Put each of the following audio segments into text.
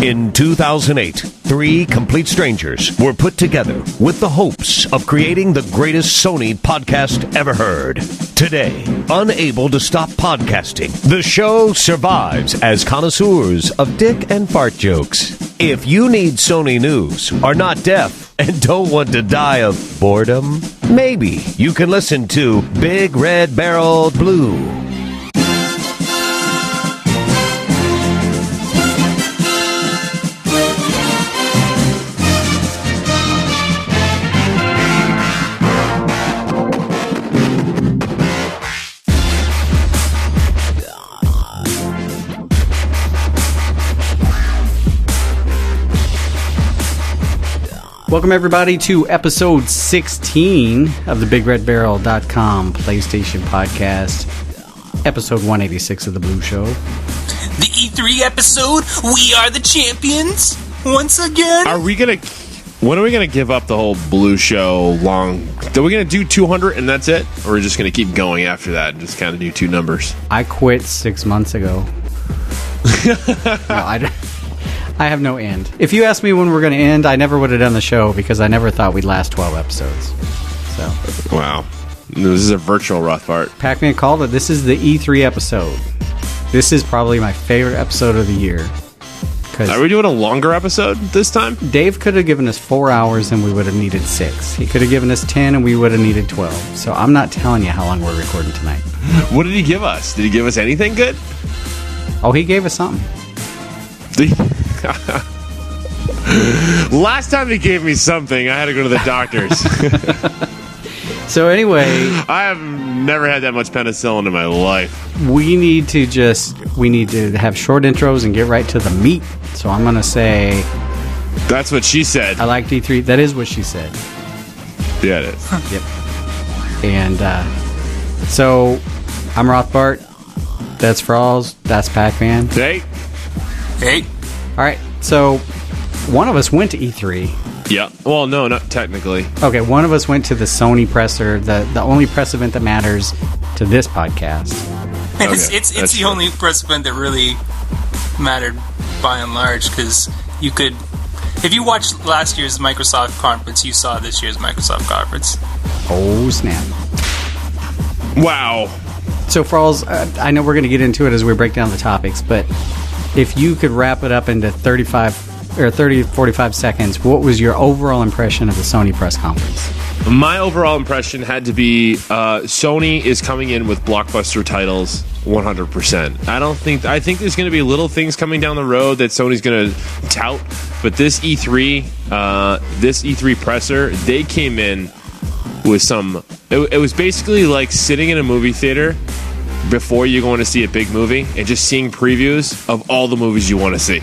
In 2008, three complete strangers were put together with the hopes of creating the greatest Sony podcast ever heard. Today, unable to stop podcasting, the show survives as connoisseurs of dick and fart jokes. If you need Sony news, are not deaf, and don't want to die of boredom, maybe you can listen to BigRedBarel Blu. Welcome, everybody, to episode 16 of the BigRedBarel.com PlayStation Podcast, episode 186 of the Blu Show. The E3 episode, we are the champions, once again. When are we gonna give up the whole Blu Show long? Are we gonna do 200 and that's it? Or are we just gonna keep going after that and just kind of do two numbers? I quit 6 months ago. No, I have no end. If you asked me when we're going to end, I never would have done the show because I never thought we'd last 12 episodes. So, wow. This is a virtual Rothbart. PacMan called it. This is the E3 episode. This is probably my favorite episode of the year. Are we doing a longer episode this time? Dave could have given us 4 hours and we would have needed 6. He could have given us 10 and we would have needed 12. So I'm not telling you how long we're recording tonight. What did he give us? Did he give us anything good? Oh, he gave us something. Last time he gave me something, I had to go to the doctor's. So anyway, I have never had that much penicillin in my life. We need to have short intros and get right to the meat. So I'm going to say... That's what she said. I like D3. That is what she said. Yeah, it is. Yep. And so I'm Rothbart. That's Frawlz. That's PacMan. Hey. All right, so one of us went to E3. Yeah. Well, no, not technically. Okay, one of us went to the Sony presser, the only press event that matters to this podcast. And it's the only press event that really mattered by and large, because you could... If you watched last year's Microsoft conference, you saw this year's Microsoft conference. Oh, snap. Wow. So, Frawlz, I know we're going to get into it as we break down the topics, but... If you could wrap it up into 30 to 45 seconds, what was your overall impression of the Sony press conference? My overall impression had to be Sony is coming in with blockbuster titles 100%. I think there's going to be little things coming down the road that Sony's going to tout, but this E3 presser, they came in with some... It was basically like sitting in a movie theater before you're going to see a big movie and just seeing previews of all the movies you want to see.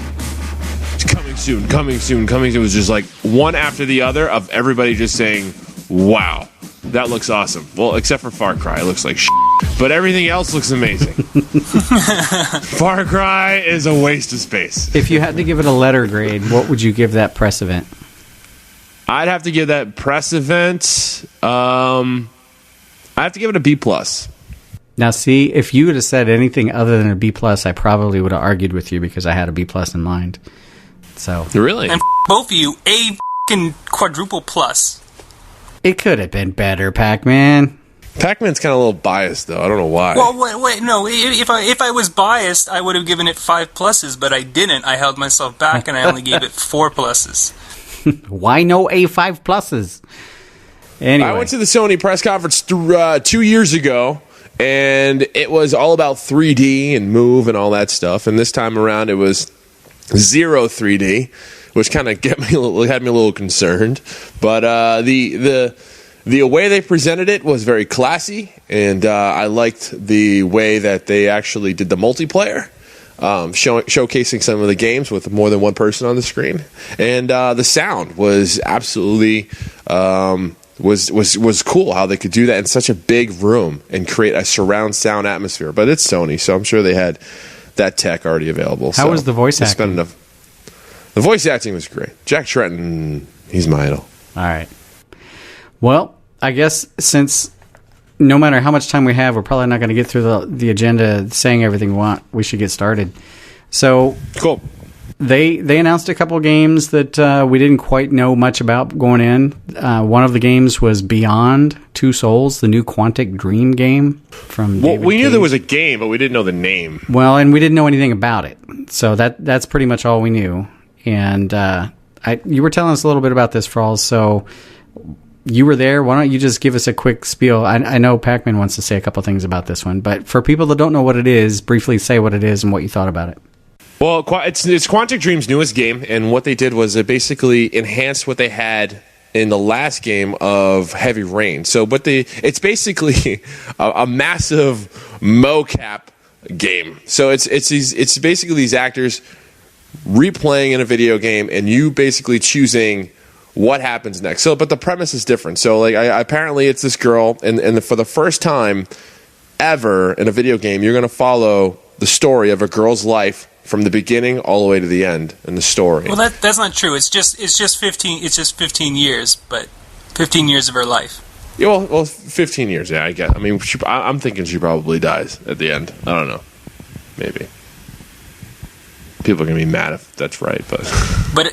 It's coming soon. It was just like one after the other of everybody just saying, wow, that looks awesome. Well, except for Far Cry. It looks like shit. But everything else looks amazing. Far Cry is a waste of space. If you had to give it a letter grade, what would you give that press event? I'd have to give that press event, I have to give it a B+. Now, see, if you would have said anything other than a B+, I probably would have argued with you because I had a B+ in mind. So really, and both of you, a quadruple plus. It could have been better, PacMan. PacMan's kind of a little biased, though. I don't know why. Well, wait, no. If I was biased, I would have given it 5 pluses, but I didn't. I held myself back, and I only gave it 4 pluses. Why no A5 pluses? Anyway, I went to the Sony press conference 2 years ago. And it was all about 3D and move and all that stuff. And this time around, it was 0 3D, which kind of had me a little concerned. But the way they presented it was very classy, and I liked the way that they actually did the multiplayer, showcasing some of the games with more than one person on the screen. And the sound was absolutely... was cool how they could do that in such a big room and create a surround sound atmosphere. But it's Sony, so I'm sure they had that tech already available. How was the voice acting? The voice acting was great. Jack Tretton, he's my idol. All right. Well, I guess since no matter how much time we have, we're probably not going to get through the agenda saying everything we want. We should get started. So cool. They announced a couple games that we didn't quite know much about going in. One of the games was Beyond Two Souls, the new Quantic Dream game from David we knew Cage. there was a game, but we didn't know the name. Well, and we didn't know anything about it. So that's pretty much all we knew. And you were telling us a little bit about this, Frawlz, so you were there. Why don't you just give us a quick spiel? I know Pac-Man wants to say a couple things about this one, but for people that don't know what it is, briefly say what it is and what you thought about it. Well, it's Quantic Dream's newest game, and what they did was it basically enhanced what they had in the last game of Heavy Rain. So it's basically a massive mocap game. So it's basically these actors replaying in a video game, and you basically choosing what happens next. So, but the premise is different. So, like, apparently it's this girl, and for the first time ever in a video game, you're going to follow the story of a girl's life from the beginning all the way to the end in the story. Well, that's not true. It's just 15 years, but 15 years of her life. Yeah, well, 15 years. Yeah, I get. I mean, I'm thinking she probably dies at the end. I don't know. Maybe people are gonna be mad if that's right, but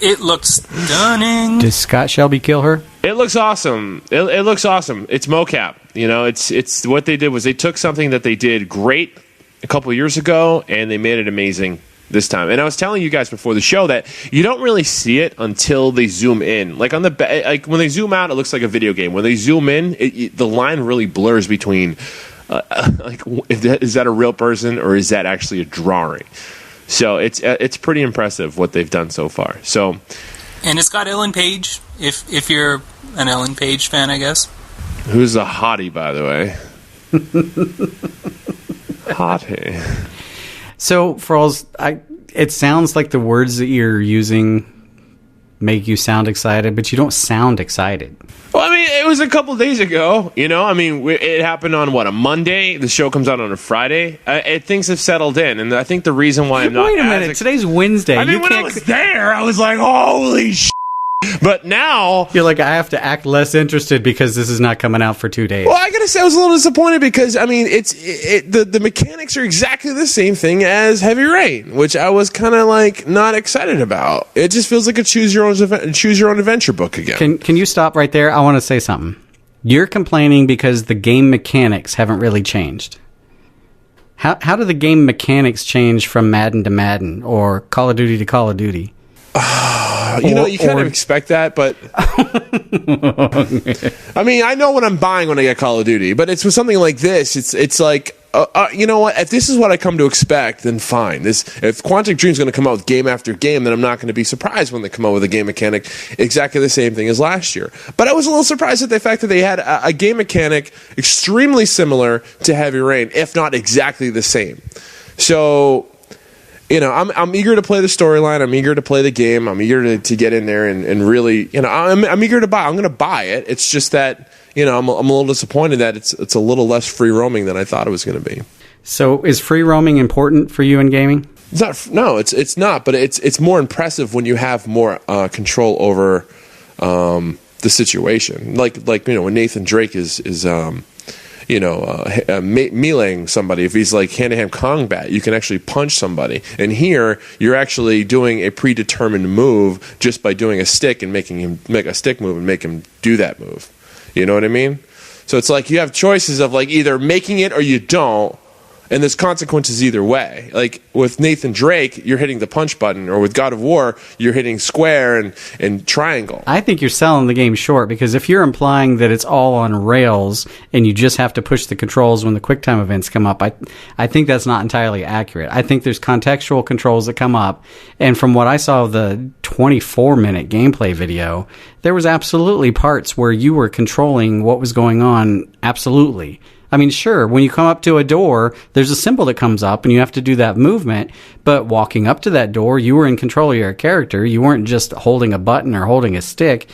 it looks stunning. Does Scott Shelby kill her? It looks awesome. It looks awesome. It's mocap. You know, it's what they did was they took something that they did great a couple of years ago and they made it amazing this time. And I was telling you guys before the show that you don't really see it until they zoom in. Like like when they zoom out, it looks like a video game. When they zoom in, the line really blurs between like is that a real person or is that actually a drawing? So it's pretty impressive what they've done so far. So, and it's got Ellen Page. If you're an Ellen Page fan, I guess. Who's a hottie, by the way? Hottie. So, Frawlz, it sounds like the words that you're using make you sound excited, but you don't sound excited. Well, I mean, it was a couple days ago, you know? I mean, it happened on, a Monday? The show comes out on a Friday? Things have settled in, and I think the reason why I'm not... Wait a minute, today's Wednesday. I mean, when I was there, I was like, holy shit. But now... You're like, I have to act less interested because this is not coming out for 2 days. Well, I gotta say, I was a little disappointed because, I mean, the mechanics are exactly the same thing as Heavy Rain, which I was kind of, like, not excited about. It just feels like a choose-your-own adventure book again. Can you stop right there? I want to say something. You're complaining because the game mechanics haven't really changed. How do the game mechanics change from Madden to Madden or Call of Duty to Call of Duty? You kind of expect that, but I mean, I know what I'm buying when I get Call of Duty, but it's with something like this. It's like, you know what? If this is what I come to expect, then fine. If Quantic Dream's going to come out with game after game, then I'm not going to be surprised when they come out with a game mechanic exactly the same thing as last year. But I was a little surprised at the fact that they had a game mechanic extremely similar to Heavy Rain, if not exactly the same. So, you know, I'm eager to play the storyline. I'm eager to play the game. I'm eager to get in there and really, you know, I'm eager to buy. I'm going to buy it. It's just that, you know, I'm a little disappointed that it's a little less free roaming than I thought it was going to be. So, is free roaming important for you in gaming? It's not. No, it's not. But it's more impressive when you have more control over the situation. Like you know, when Nathan Drake is meleeing somebody, if he's like hand-to-hand combat, you can actually punch somebody. And here, you're actually doing a predetermined move just by doing a stick and making him make a stick move and make him do that move. You know what I mean? So it's like you have choices of like either making it or you don't, and there's consequences either way. Like with Nathan Drake, you're hitting the punch button, or with God of War, you're hitting square and triangle. I think you're selling the game short, because if you're implying that it's all on rails and you just have to push the controls when the QuickTime events come up, I think that's not entirely accurate. I think there's contextual controls that come up, and from what I saw of the 24-minute gameplay video, there was absolutely parts where you were controlling what was going on, absolutely. I mean, sure, when you come up to a door, there's a symbol that comes up and you have to do that movement, but walking up to that door, you were in control of your character. You weren't just holding a button or holding a stick.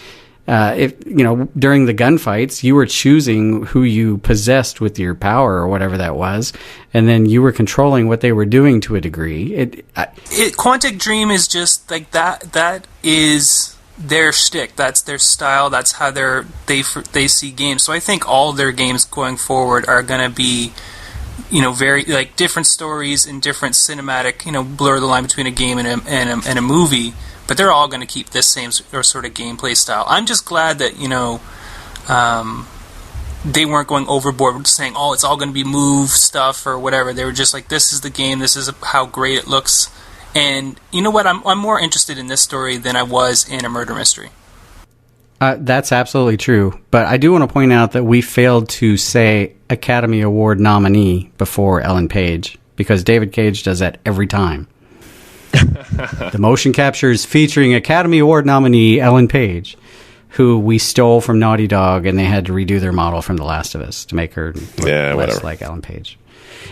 During the gunfights, you were choosing who you possessed with your power or whatever that was, and then you were controlling what they were doing to a degree. Quantic Dream is just like that. That is their shtick. That's their style. That's how they see games. So I think all their games going forward are going to be very like different stories and different cinematic, blur the line between a game and a movie. But they're all going to keep this same sort of gameplay style. I'm just glad that they weren't going overboard saying, "Oh, it's all going to be move stuff" or whatever. They were just like, "This is the game. This is how great it looks." And you know what? I'm more interested in this story than I was in a murder mystery. That's absolutely true. But I do want to point out that we failed to say Academy Award nominee before Ellen Page, because David Cage does that every time. The motion captures featuring Academy Award nominee Ellen Page, who we stole from Naughty Dog, and they had to redo their model from The Last of Us to make her look less like Ellen Page.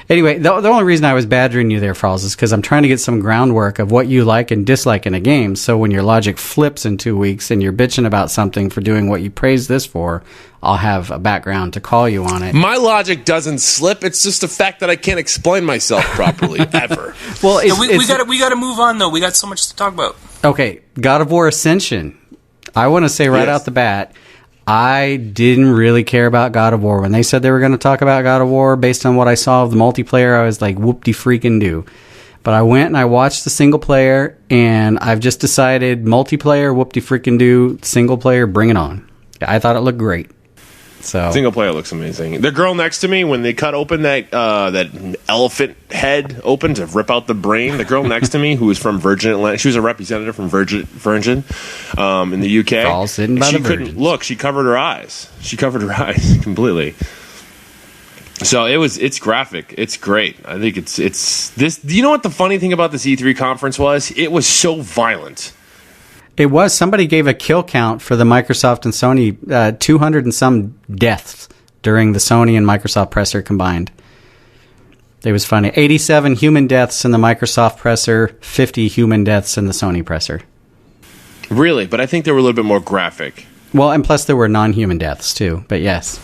Anyway, the only reason I was badgering you there, Frawlz, is because I'm trying to get some groundwork of what you like and dislike in a game, so when your logic flips in 2 weeks and you're bitching about something for doing what you praise this for, I'll have a background to call you on it. My logic doesn't slip. It's just the fact that I can't explain myself properly, ever. Well, we got to move on, though. We got so much to talk about. Okay, God of War Ascension. I want to say right out the bat, I didn't really care about God of War. When they said they were going to talk about God of War, based on what I saw of the multiplayer, I was like, whoop-de-freaking-do. But I went and I watched the single player, and I've just decided multiplayer, whoop-de-freaking-do, single player, bring it on. I thought it looked great. So single player looks amazing. The girl next to me, when they cut open that elephant head open to rip out the brain, the girl next to me, who was from Virgin Atlantic, she was a representative from Virgin in the UK. All sitting by she the couldn't look. She covered her eyes. She covered her eyes completely. So it's graphic. It's great. I think it's this. You know what the funny thing about this E3 conference was? It was so violent. It was. Somebody gave a kill count for the Microsoft and Sony, 200 and some deaths during the Sony and Microsoft presser combined. It was funny. 87 human deaths in the Microsoft presser, 50 human deaths in the Sony presser. Really? But I think they were a little bit more graphic. Well, and plus there were non-human deaths too, but yes.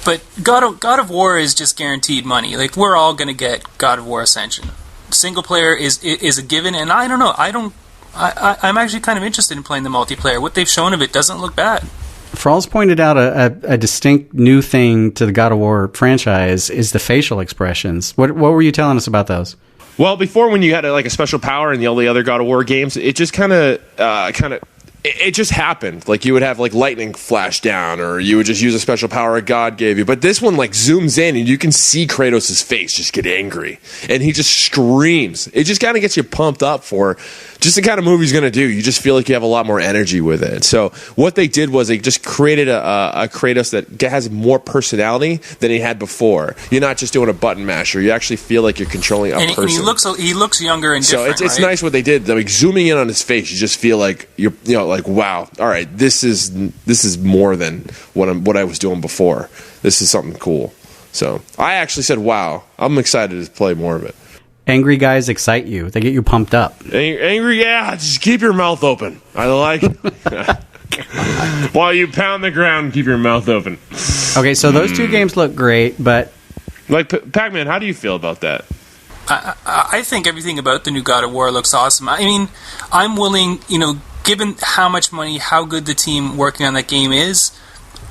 But God of War is just guaranteed money. Like, we're all going to get God of War Ascension. Single player is a given, and I don't know. I'm actually kind of interested in playing the multiplayer. What they've shown of it doesn't look bad. Frawlz pointed out a distinct new thing to the God of War franchise is the facial expressions. What were you telling us about those? Well, before, when you had like a special power in all the other God of War games, it just it just happened. Like, you would have like lightning flash down, or you would just use a special power God gave you. But this one like zooms in, and you can see Kratos' face just get angry, and he just screams. It just kind of gets you pumped up for just the kind of movie he's going to do. You just feel like you have a lot more energy with it. So what they did was they just created a Kratos that has more personality than he had before. You're not just doing a button masher. You actually feel like you're controlling a person. And he looks younger and different. So it's nice what they did. Like, zooming in on his face, you just feel like you're like, wow, all right, this is more than what I was doing before. This is something cool. So I actually said, wow, I'm excited to play more of it. Angry guys excite you. They get you pumped up. Angry, yeah, just keep your mouth open. I like while you pound the ground, keep your mouth open. Okay, so those two games look great, but like Pac-Man, how do you feel about that? I think everything about the new God of War looks awesome. I mean, I'm willing, given how much money, how good the team working on that game is,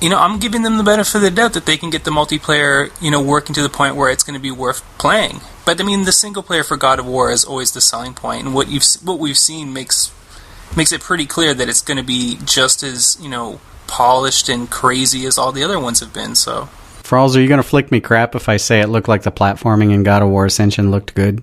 I'm giving them the benefit of the doubt that they can get the multiplayer, working to the point where it's going to be worth playing. But I mean, the single player for God of War is always the selling point, and what we've seen makes it pretty clear that it's going to be just as polished and crazy as all the other ones have been. So, Frawlz, are you going to flick me crap if I say it looked like the platforming in God of War Ascension looked good?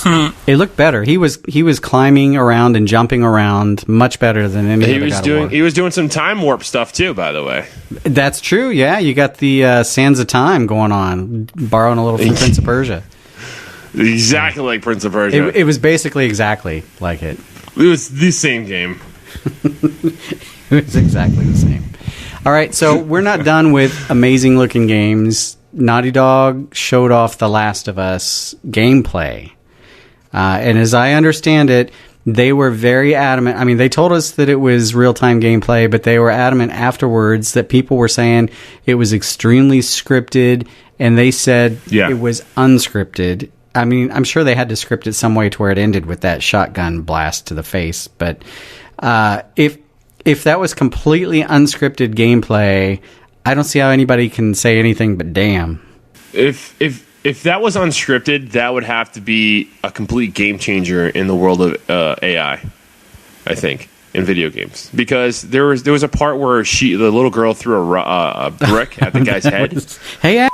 It looked better. He was climbing around and jumping around much better than any other God of War. He was doing some time warp stuff too, by the way. That's true. Yeah, you got the Sands of Time going on, borrowing a little from Prince of Persia. Exactly like Prince of Persia. It was basically exactly like it. It was the same game. It was exactly the same. All right, so we're not done with amazing looking games. Naughty Dog showed off The Last of Us gameplay. And as I understand it, they were very adamant. I mean, they told us that it was real-time gameplay, but they were adamant afterwards that people were saying it was extremely scripted, and they said it was unscripted. I mean, I'm sure they had to script it some way to where it ended with that shotgun blast to the face. But if that was completely unscripted gameplay, I don't see how anybody can say anything but damn. If if that was unscripted, that would have to be a complete game changer in the world of AI, I think, in video games. Because there was a part where the little girl threw a brick at the guy's head. Hey,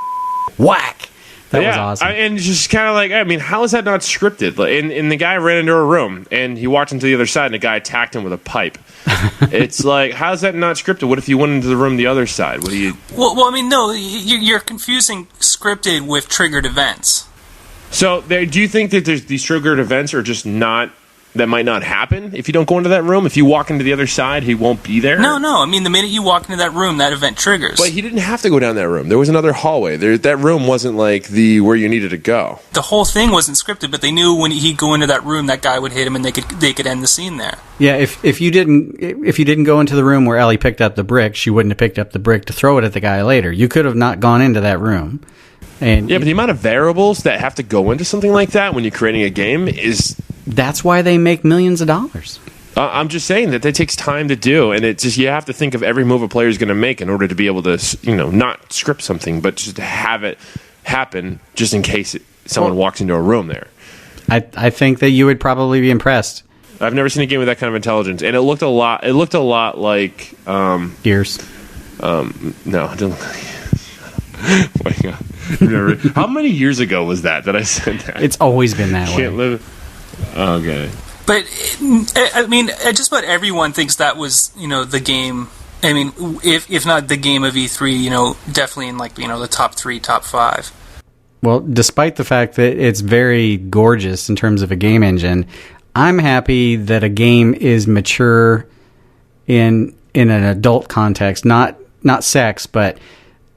whack! That was awesome. And just kind of like, I mean, how is that not scripted? And the guy ran into a room, and he walked into the other side, and the guy attacked him with a pipe. It's like, how is that not scripted? What if you went into the room the other side? What do you... Well, I mean, no, you're confusing scripted with triggered events. So, do you think that these triggered events are just not... that might not happen if you don't go into that room? If you walk into the other side, he won't be there? No. I mean, the minute you walk into that room, that event triggers. But he didn't have to go down that room. There was another hallway. That room wasn't like where you needed to go. The whole thing wasn't scripted, but they knew when he'd go into that room, that guy would hit him, and they could end the scene there. Yeah, if you didn't go into the room where Ellie picked up the brick, she wouldn't have picked up the brick to throw it at the guy later. You could have not gone into that room. And but the amount of variables that have to go into something like that when you're creating a game is... That's why they make millions of dollars. I'm just saying that takes time to do, and it's just you have to think of every move a player is going to make in order to be able to, not script something, but just to have it happen just in case someone walks into a room there. I think that you would probably be impressed. I've never seen a game with that kind of intelligence, and it looked a lot like Gears. No, it didn't look like... Oh my God. How many years ago was that I said that? It's always been that way. Can't live... Okay. But, I mean, just about everyone thinks that was, the game. I mean, if not the game of E3, definitely in, the top 3, top 5. Well, despite the fact that it's very gorgeous in terms of a game engine, I'm happy that a game is mature in an adult context, not sex, but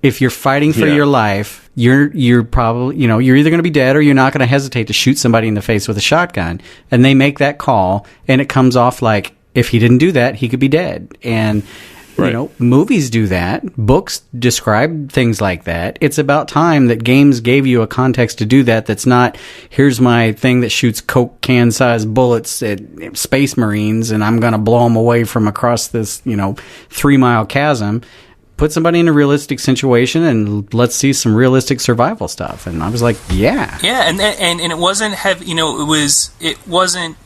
if you're fighting for your life, you're probably, you're either going to be dead or you're not going to hesitate to shoot somebody in the face with a shotgun. And they make that call, and it comes off like, if he didn't do that, he could be dead. And, movies do that. Books describe things like that. It's about time that games gave you a context to do that. That's not, here's my thing that shoots Coke can-sized bullets at Space Marines, and I'm going to blow them away from across this, 3-mile chasm. Put somebody in a realistic situation and let's see some realistic survival stuff. And I was like, yeah, and it wasn't heavy. It wasn't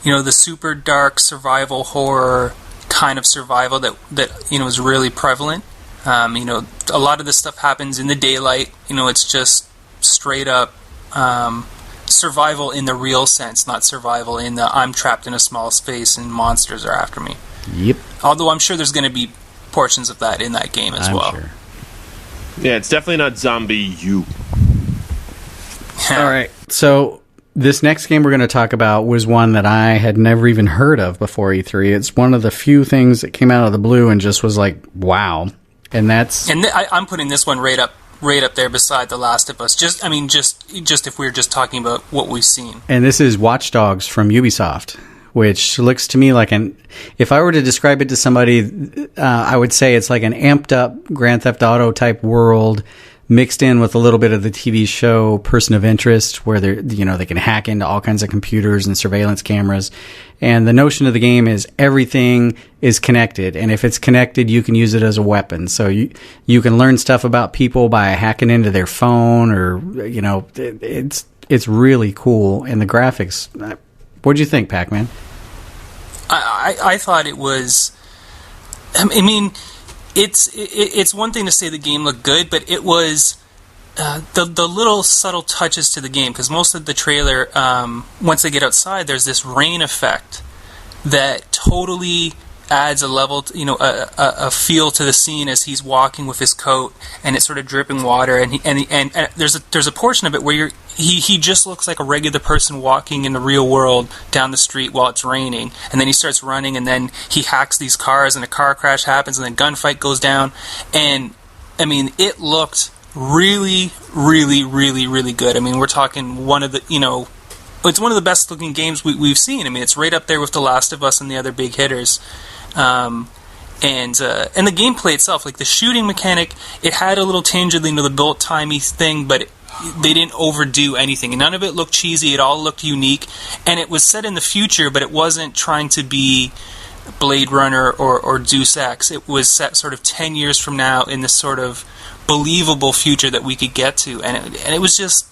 the super dark survival horror kind of survival that is really prevalent. A lot of this stuff happens in the daylight. It's just straight up survival in the real sense, not survival in the I'm trapped in a small space and monsters are after me. Yep. Although I'm sure there's going to be portions of that in that game as well. Sure. Yeah, it's definitely not Zombie U. All right. So this next game we're going to talk about was one that I had never even heard of before E3. It's one of the few things that came out of the blue and just was like, wow. And that's... And I'm putting this one right up there beside The Last of Us. Just if we were just talking about what we've seen. And this is Watch Dogs from Ubisoft, which looks to me like if I were to describe it to somebody, I would say it's like an amped up Grand Theft Auto type world mixed in with a little bit of the TV show Person of Interest, where they can hack into all kinds of computers and surveillance cameras. And the notion of the game is everything is connected. And if it's connected, you can use it as a weapon. So you can learn stuff about people by hacking into their phone or, it's really cool. And the graphics, what'd you think, Pac-Man? I thought it was. I mean, it's one thing to say the game looked good, but it was the little subtle touches to the game, because most of the trailer, once they get outside, there's this rain effect that totally adds a level, a feel to the scene as he's walking with his coat and it's sort of dripping water, and there's a portion of it where he just looks like a regular person walking in the real world down the street while it's raining, and then he starts running, and then he hacks these cars, and a car crash happens, and then gunfight goes down, and I mean, it looked really, really, really, really good. I mean, we're talking one of the, it's one of the best looking games we've seen. I mean, it's right up there with The Last of Us and the other big hitters. And the gameplay itself, like the shooting mechanic, it had a little tinge of the bullet timey thing, but they didn't overdo anything. And none of it looked cheesy. It all looked unique, and it was set in the future, but it wasn't trying to be Blade Runner or Deus Ex. It was set sort of 10 years from now in this sort of believable future that we could get to, and it was just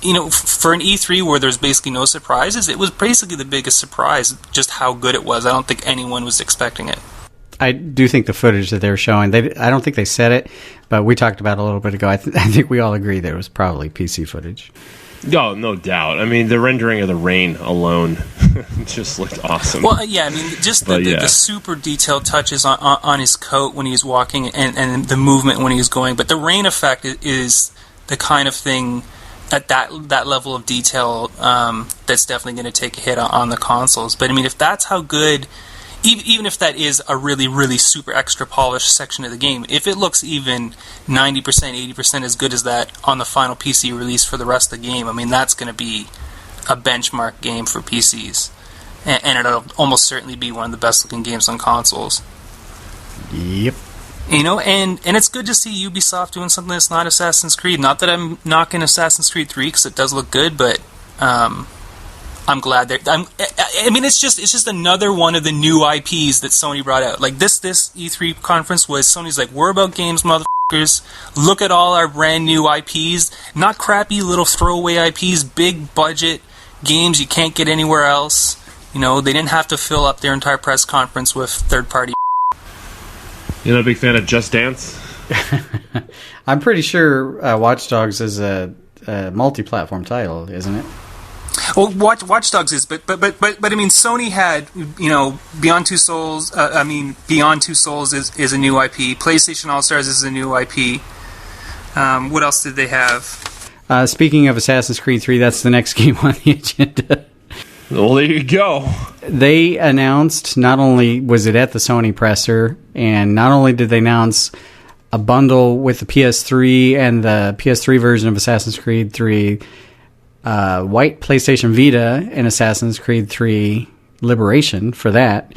for an E3 where there's basically no surprises, it was basically the biggest surprise, just how good it was. I don't think anyone was expecting it. I do think the footage that they were showing, I don't think they said it, but we talked about it a little bit ago. I think we all agree that it was probably PC footage. Oh, no doubt. I mean, the rendering of the rain alone just looked awesome. Well, yeah, I mean, just the super detailed touches on his coat when he's walking and the movement when he's going. But the rain effect is the kind of thing at that level of detail that's definitely going to take a hit on the consoles. But, I mean, if that's how good... Even if that is a really, really super extra polished section of the game, if it looks even 90%, 80% as good as that on the final PC release for the rest of the game, I mean, that's going to be a benchmark game for PCs. And it'll almost certainly be one of the best-looking games on consoles. Yep. And it's good to see Ubisoft doing something that's not Assassin's Creed. Not that I'm knocking Assassin's Creed 3, because it does look good, but... I'm glad that I mean, it's just another one of the new IPs that Sony brought out. Like this E3 conference was Sony's like, we're about games, motherfuckers. Look at all our brand new IPs, not crappy little throwaway IPs, big budget games you can't get anywhere else. They didn't have to fill up their entire press conference with third party. You're not a big fan of Just Dance? I'm pretty sure Watch Dogs is a multi-platform title, isn't it? Well, Watch Dogs is, but I mean, Sony had Beyond Two Souls. Beyond Two Souls is a new IP. PlayStation All Stars is a new IP. What else did they have? Speaking of Assassin's Creed 3, that's the next game on the agenda. Well, there you go. They announced, not only was it at the Sony presser, and not only did they announce a bundle with the PS3 and the PS3 version of Assassin's Creed 3. White PlayStation Vita and Assassin's Creed 3 Liberation for that.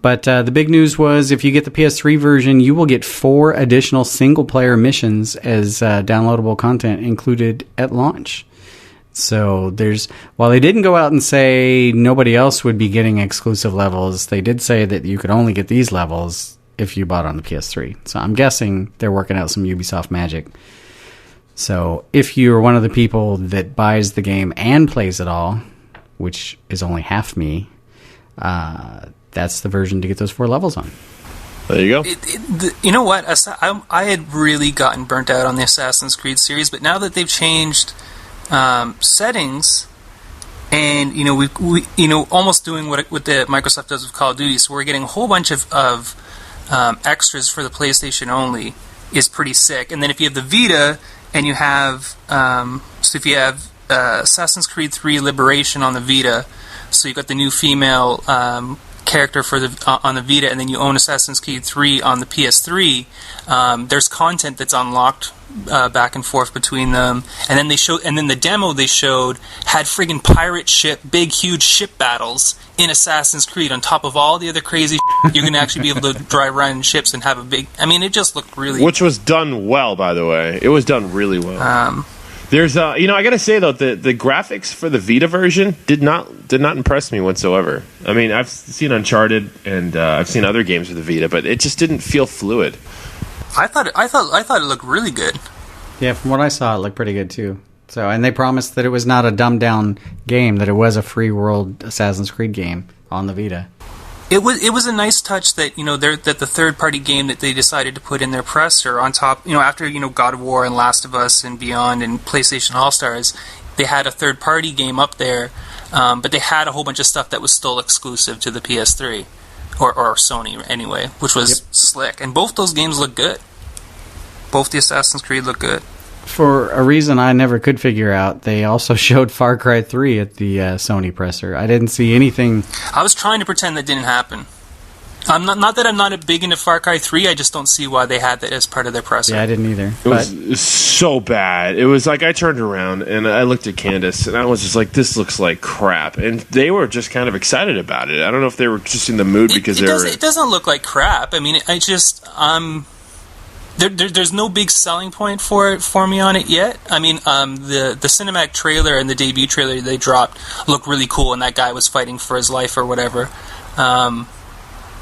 But the big news was if you get the PS3 version, you will get 4 additional single-player missions as downloadable content included at launch. So while they didn't go out and say nobody else would be getting exclusive levels, they did say that you could only get these levels if you bought on the PS3. So I'm guessing they're working out some Ubisoft magic. So if you're one of the people that buys the game and plays it all, which is only half me, that's the version to get those 4 levels on. There you go. You know what? I had really gotten burnt out on the Assassin's Creed series, but now that they've changed settings, and we almost doing what the Microsoft does with Call of Duty, so we're getting a whole bunch of extras for the PlayStation only, is pretty sick. And then if you have the Vita. And you have, if you have Assassin's Creed 3 Liberation on the Vita, so you've got the new female character for on the Vita, and then you own Assassin's Creed 3 on the PS3. There's content that's unlocked back and forth between them, and then the demo they showed had friggin' pirate ship, big huge ship battles in Assassin's Creed on top of all the other crazy you're going to actually be able to drive around in ships and have a big... I mean, it just looked really... Which was done well, by the way. It was done really well. There's I got to say, though, the graphics for the Vita version did not impress me whatsoever. I mean, I've seen Uncharted, and I've seen other games with the Vita, but it just didn't feel fluid. I thought it looked really good. Yeah, from what I saw, it looked pretty good, too. So, and they promised that it was not a dumbed-down game, that it was a free-world Assassin's Creed game on the Vita. It was a nice touch that that the third-party game that they decided to put in their presser on top, after God of War and Last of Us and Beyond and PlayStation All Stars, they had a third-party game up there, but they had a whole bunch of stuff that was still exclusive to the PS3 or Sony anyway, which was slick. And both those games look good. Both the Assassin's Creed look good. For a reason I never could figure out, they also showed Far Cry 3 at the Sony presser. I didn't see anything... I was trying to pretend that didn't happen. I'm not that I'm not big into Far Cry 3, I just don't see why they had that as part of their presser. Yeah, I didn't either. It was so bad. It was like I turned around and I looked at Candace and I was just like, this looks like crap. And they were just kind of excited about it. I don't know if they were just in the mood because they were... It doesn't look like crap. I mean, There's no big selling point for me on it yet. I mean, the cinematic trailer and the debut trailer they dropped looked really cool, and that guy was fighting for his life or whatever.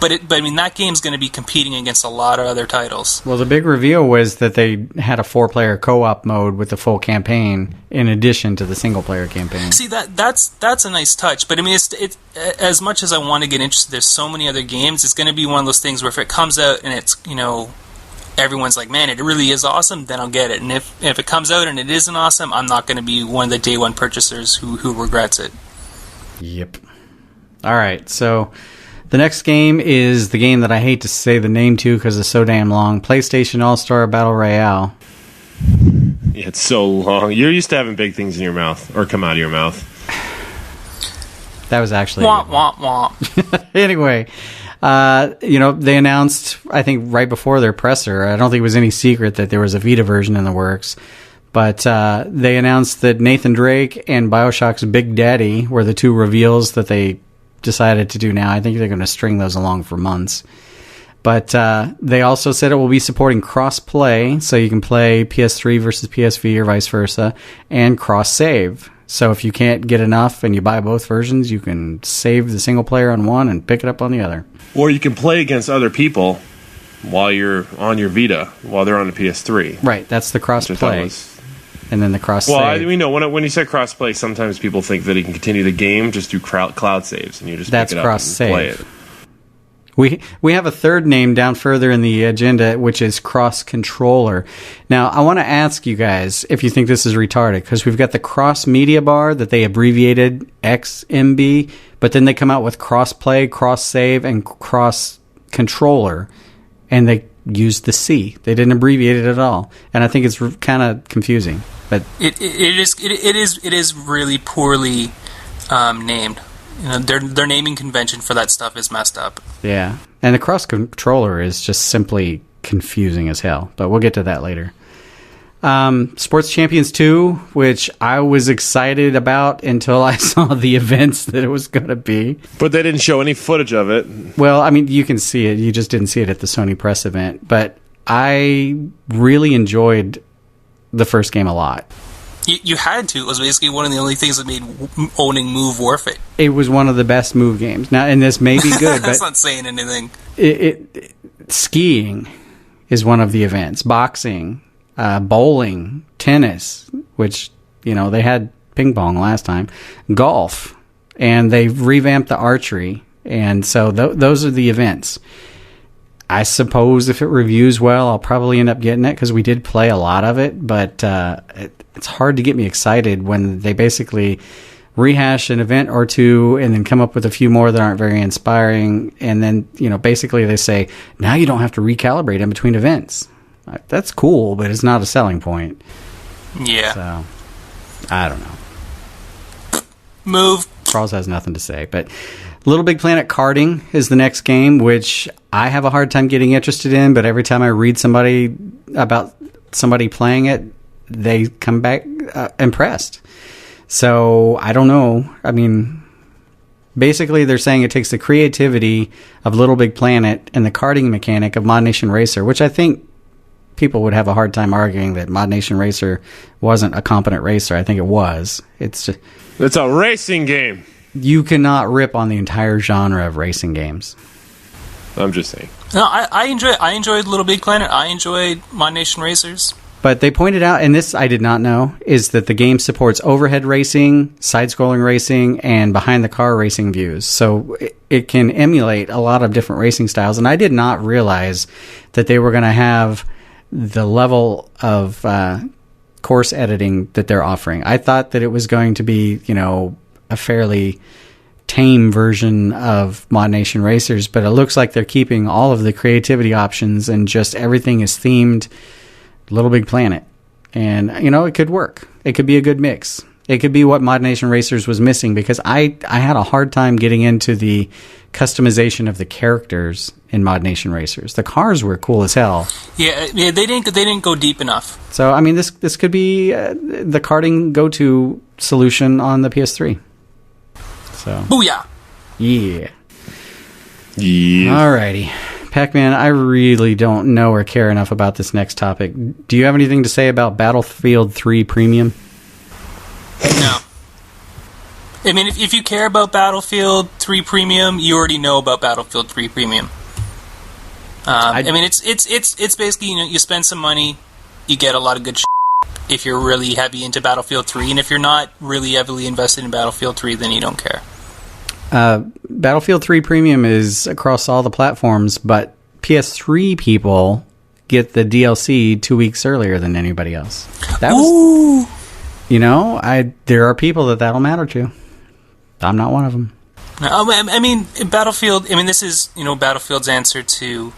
But I mean, that game's going to be competing against a lot of other titles. Well, the big reveal was that they had a 4-player co-op mode with the full campaign in addition to the single-player campaign. See, that's a nice touch. But I mean, it's as much as I want to get interested, there's so many other games. It's going to be one of those things where if it comes out and it's, everyone's like, man, it really is awesome, then I'll get it. And if it comes out and it isn't awesome, I'm not going to be one of the day one purchasers who regrets it. Yep. All right, so the next game is the game that I hate to say the name to because it's so damn long. PlayStation All-Star Battle Royale. Yeah, it's so long. You're used to having big things in your mouth, or come out of your mouth. That was actually... Womp, womp, womp. Anyway, they announced, I think right before their presser, I don't think it was any secret that there was a Vita version in the works, but they announced that Nathan Drake and BioShock's Big Daddy were the two reveals that they decided to do now. I think they're going to string those along for months. But they also said it will be supporting cross-play, so you can play PS3 versus PSV or vice versa, and cross-save. So if you can't get enough and you buy both versions, you can save the single player on one and pick it up on the other. Or you can play against other people while you're on your Vita, while they're on the PS3. Right, that's the cross-play. And then the cross-save. Well, we know when you say cross-play, sometimes people think that you can continue the game just through cloud saves, and you just pick it up and play it. We have a third name down further in the agenda, which is cross-controller. Now, I want to ask you guys if you think this is retarded, because we've got the cross-media bar that they abbreviated XMB, but then they come out with cross-play, cross-save, and cross-controller, and they used the C. They didn't abbreviate it at all, and I think it's kind of confusing. But it is really poorly named. Their naming convention for that stuff is messed up. Yeah, and the cross controller is just simply confusing as hell. But we'll get to that later. Sports Champions 2, which I was excited about until I saw the events that it was going to be. But they didn't show any footage of it. Well, I mean, you can see it. You just didn't see it at the Sony press event. But I really enjoyed the first game a lot. You had to. It was basically one of the only things that made owning Move worth it. It was one of the best Move games. Now, and this may be good, That's but not saying anything. Skiing is one of the events. Boxing, bowling, tennis, which, they had ping pong last time, golf, and they revamped the archery. And so those are the events. I suppose if it reviews well, I'll probably end up getting it because we did play a lot of it, but it's hard to get me excited when they basically rehash an event or two and then come up with a few more that aren't very inspiring. And then, basically they say, now you don't have to recalibrate in between events. That's cool, but it's not a selling point. Yeah. So, I don't know. Move. Frawlz has nothing to say, but Little Big Planet karting is the next game, which I have a hard time getting interested in, but every time I read about somebody playing it, they come back impressed. So, I don't know. I mean, basically they're saying it takes the creativity of Little Big Planet and the karting mechanic of Mod Nation Racer, which I think people would have a hard time arguing that Mod Nation Racer wasn't a competent racer. I think it was. It's a racing game. You cannot rip on the entire genre of racing games. I'm just saying. No, I enjoyed Little Big Planet. I enjoyed Mod Nation Racers. But they pointed out, and this I did not know, is that the game supports overhead racing, side-scrolling racing, and behind-the-car racing views. So it can emulate a lot of different racing styles. And I did not realize that they were going to have the level of course editing that they're offering. I thought that it was going to be, a fairly tame version of Mod Nation Racers, but it looks like they're keeping all of the creativity options and just everything is themed Little Big Planet. And, it could work. It could be a good mix. It could be what Mod Nation Racers was missing, because I had a hard time getting into the customization of the characters in Mod Nation Racers. The cars were cool as hell. Yeah, they didn't go deep enough. So, I mean, this could be the karting go-to solution on the PS3. So, booyah! Yeah. Yeah. Alrighty. Pac-Man, I really don't know or care enough about this next topic. Do you have anything to say about Battlefield 3 Premium? No. I mean, if you care about Battlefield 3 Premium, you already know about Battlefield 3 Premium. I mean, it's basically, you spend some money, you get a lot of good shit if you're really heavy into Battlefield 3, and if you're not really heavily invested in Battlefield 3, then you don't care. Battlefield 3 Premium is across all the platforms, but PS3 people get the DLC 2 weeks earlier than anybody else. That was, there are people that'll matter to. I'm not one of them. I mean, Battlefield. I mean, this is Battlefield's answer to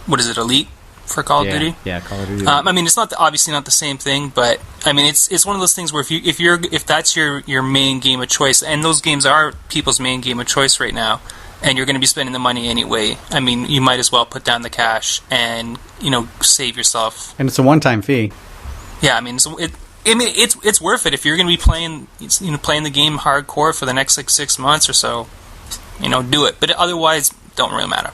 what is it, Elite for Call of Duty? Yeah, Call of Duty. I mean, it's obviously not the same thing, but I mean, it's one of those things where if that's your main game of choice, and those games are people's main game of choice right now, and you're going to be spending the money anyway, I mean, you might as well put down the cash and save yourself. And it's a one-time fee. Yeah, I mean, it's worth it if you're going to be playing the game hardcore for the next 6 months or so. Do it, but otherwise, don't really matter.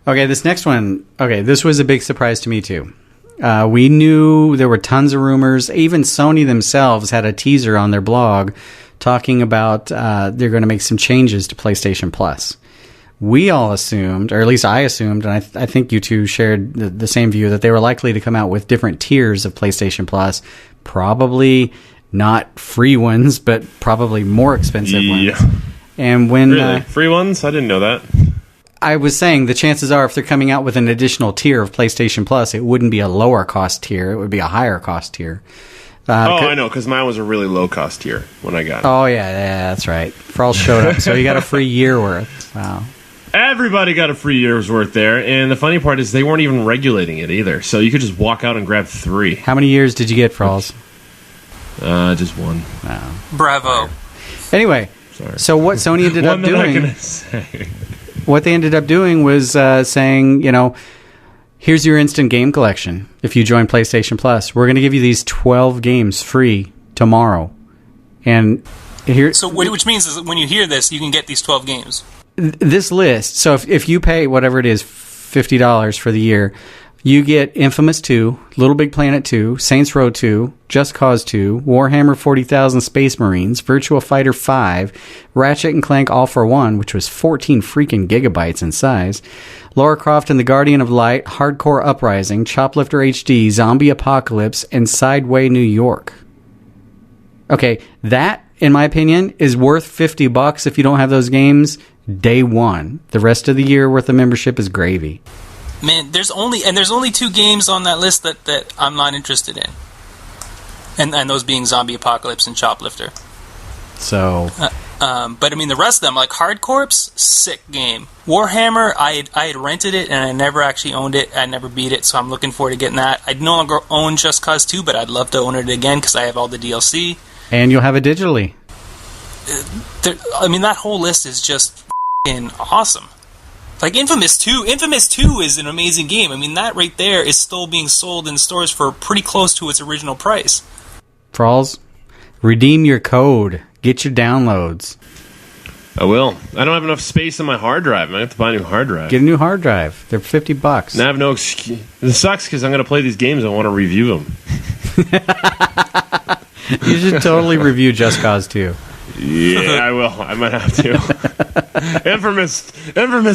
Okay, this next one. Okay, this was a big surprise to me too. We knew there were tons of rumors. Even Sony themselves had a teaser on their blog talking about they're going to make some changes to PlayStation Plus. We all assumed, or at least I assumed, and I think you two shared the same view, that they were likely to come out with different tiers of PlayStation Plus. Probably not free ones, but probably more expensive ones. And when really? Free ones? I didn't know that. I was saying the chances are if they're coming out with an additional tier of PlayStation Plus, it wouldn't be a lower cost tier. It would be a higher cost tier. I know, because mine was a really low cost tier when I got it. Oh, yeah, that's right. Frawlz showed up, so you got a free year worth. Wow. Everybody got a free year's worth there, and the funny part is they weren't even regulating it either, so you could just walk out and grab 3. How many years did you get, Frawlz? Just 1. Wow. Bravo. Anyway, sorry. So what Sony ended up doing... What they ended up doing was saying, here's your instant game collection. If you join PlayStation Plus, we're going to give you these 12 games free tomorrow. And here, so which means is that when you hear this, you can get these 12 games. This list. So if you pay whatever it is, $50 for the year, you get Infamous 2, Little Big Planet 2, Saints Row 2, Just Cause 2, Warhammer 40,000 Space Marines, Virtua Fighter 5, Ratchet and Clank All for One, which was 14 freaking gigabytes in size, Lara Croft and the Guardian of Light, Hardcore Uprising, Choplifter HD, Zombie Apocalypse, and Sideway New York. Okay, that, in my opinion, is worth $50 if you don't have those games day one. The rest of the year worth of membership is gravy. Man, there's only 2 games on that list that I'm not interested in, and those being Zombie Apocalypse and Choplifter. So, but I mean the rest of them, like Hardcorp's, sick game. Warhammer, I had rented it and I never actually owned it. I never beat it, so I'm looking forward to getting that. I no longer own Just Cause 2, but I'd love to own it again because I have all the DLC. And you'll have it digitally. I mean that whole list is just f***ing awesome. Like Infamous 2 is an amazing game. I mean, that right there is still being sold in stores for pretty close to its original price. Frawlz, redeem your code. Get your downloads. I will. I don't have enough space on my hard drive. I might have to buy a new hard drive. Get a new hard drive. They're $50. And I have no excuse. It sucks because I'm going to play these games. I want to review them. You should totally review Just Cause 2. Yeah, I will. I might have to. Infamous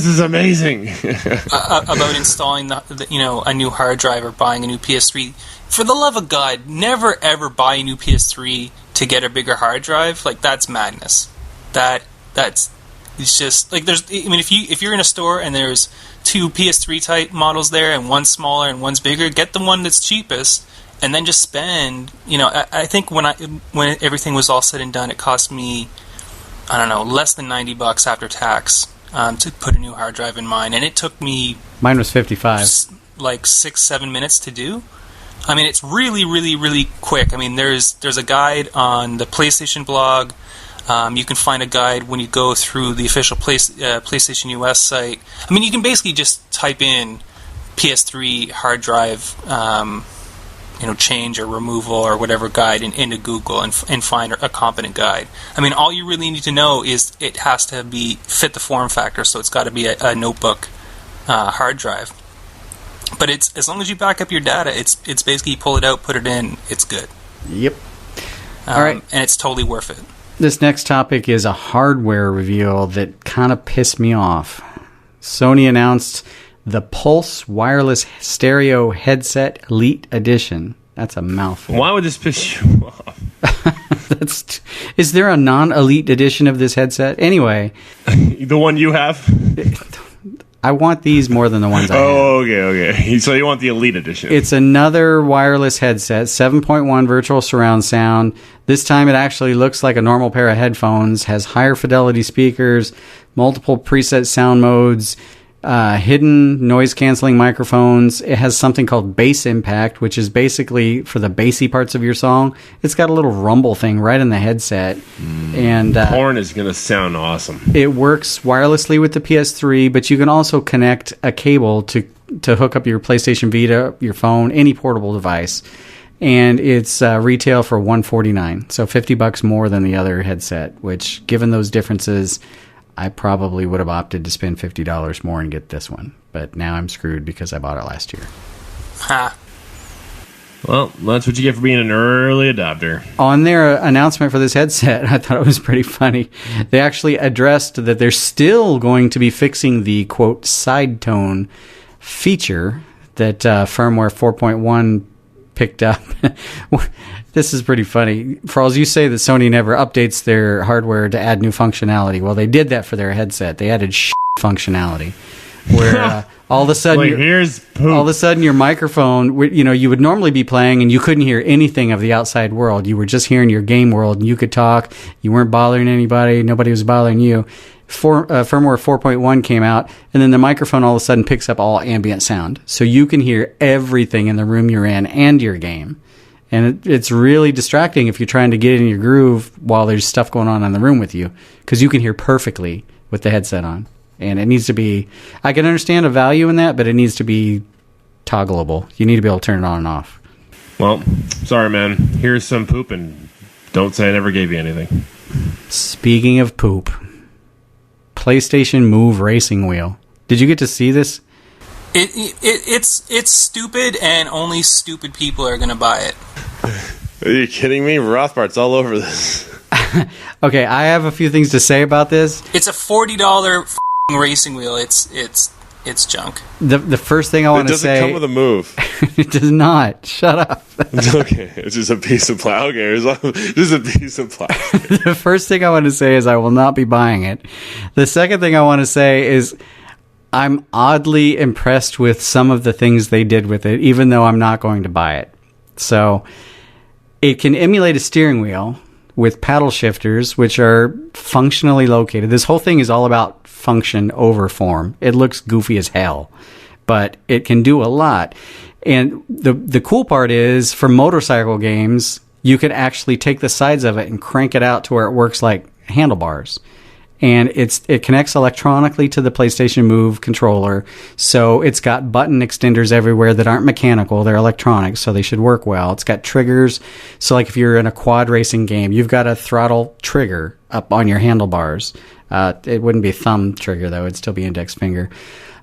is amazing. About installing a new hard drive or buying a new PS3. For the love of God, never ever buy a new PS3 to get a bigger hard drive. Like that's madness. It's just like there's. I mean, if you're in a store and there's 2 PS3 type models there and one's smaller and one's bigger, get the one that's cheapest. And then just spend, I think when everything was all said and done, it cost me, I don't know, less than $90 after tax to put a new hard drive in mine, and it took me. Mine was $55. Like 6-7 minutes to do. I mean, it's really, really, really quick. I mean, there's a guide on the PlayStation blog. You can find a guide when you go through the official PlayStation US site. I mean, you can basically just type in PS3 hard drive. Change or removal or whatever guide into Google and find a competent guide. I mean, all you really need to know is it has to fit the form factor, so it's got to be a notebook hard drive. But it's as long as you back up your data, it's basically you pull it out, put it in, it's good. Yep. All right. And it's totally worth it. This next topic is a hardware reveal that kind of pissed me off. Sony announced the Pulse Wireless Stereo Headset Elite Edition. That's a mouthful. Why would this piss you off? Is there a non-elite edition of this headset? Anyway. The one you have? I want these more than the ones I have. Oh, okay. So you want the Elite Edition. It's another wireless headset, 7.1 virtual surround sound. This time it actually looks like a normal pair of headphones, has higher fidelity speakers, multiple preset sound modes, hidden noise-canceling microphones. It has something called bass impact, which is basically for the bassy parts of your song. It's got a little rumble thing right in the headset. And Horn is going to sound awesome. It works wirelessly with the PS3, but you can also connect a cable to hook up your PlayStation Vita, your phone, any portable device. And it's retail for $149, so $50 more than the other headset, which, given those differences, I probably would have opted to spend $50 more and get this one. But now I'm screwed because I bought it last year. Ha. Well, that's what you get for being an early adopter. On their announcement for this headset, I thought it was pretty funny. They actually addressed that they're still going to be fixing the, quote, side tone feature that firmware 4.1 picked up. This is pretty funny. Frawlz, you say that Sony never updates their hardware to add new functionality. Well, they did that for their headset. They added functionality, where all of a sudden, all of a sudden, your microphone, you would normally be playing and you couldn't hear anything of the outside world. You were just hearing your game world, and you could talk. You weren't bothering anybody. Nobody was bothering you. Firmware 4.1 came out, and then the microphone all of a sudden picks up all ambient sound, so you can hear everything in the room you're in and your game. And it's really distracting if you're trying to get in your groove while there's stuff going on in the room with you, because you can hear perfectly with the headset on. And it needs to be, I can understand a value in that, but it needs to be toggleable. You need to be able to turn it on and off. Well, sorry, man. Here's some poop, and don't say I never gave you anything. Speaking of poop, PlayStation Move Racing Wheel. Did you get to see this? It's stupid, and only stupid people are going to buy it. Are you kidding me? Rothbart's all over this. Okay, I have a few things to say about this. It's a $40 racing wheel. It's junk. The first thing I want to say... It doesn't come with a move. It does not. Shut up. Okay, it's just a piece of plastic. Okay, it's just a piece of plastic. The first thing I want to say is I will not be buying it. The second thing I want to say is I'm oddly impressed with some of the things they did with it, even though I'm not going to buy it. So it can emulate a steering wheel with paddle shifters, which are functionally located. This whole thing is all about function over form. It looks goofy as hell, but it can do a lot. And the cool part is, for motorcycle games, you could actually take the sides of it and crank it out to where it works like handlebars. And it connects electronically to the PlayStation Move controller, so it's got button extenders everywhere that aren't mechanical, they're electronic, so they should work well. It's got triggers, so like if you're in a quad racing game, you've got a throttle trigger up on your handlebars. It wouldn't be a thumb trigger, though, it'd still be index finger.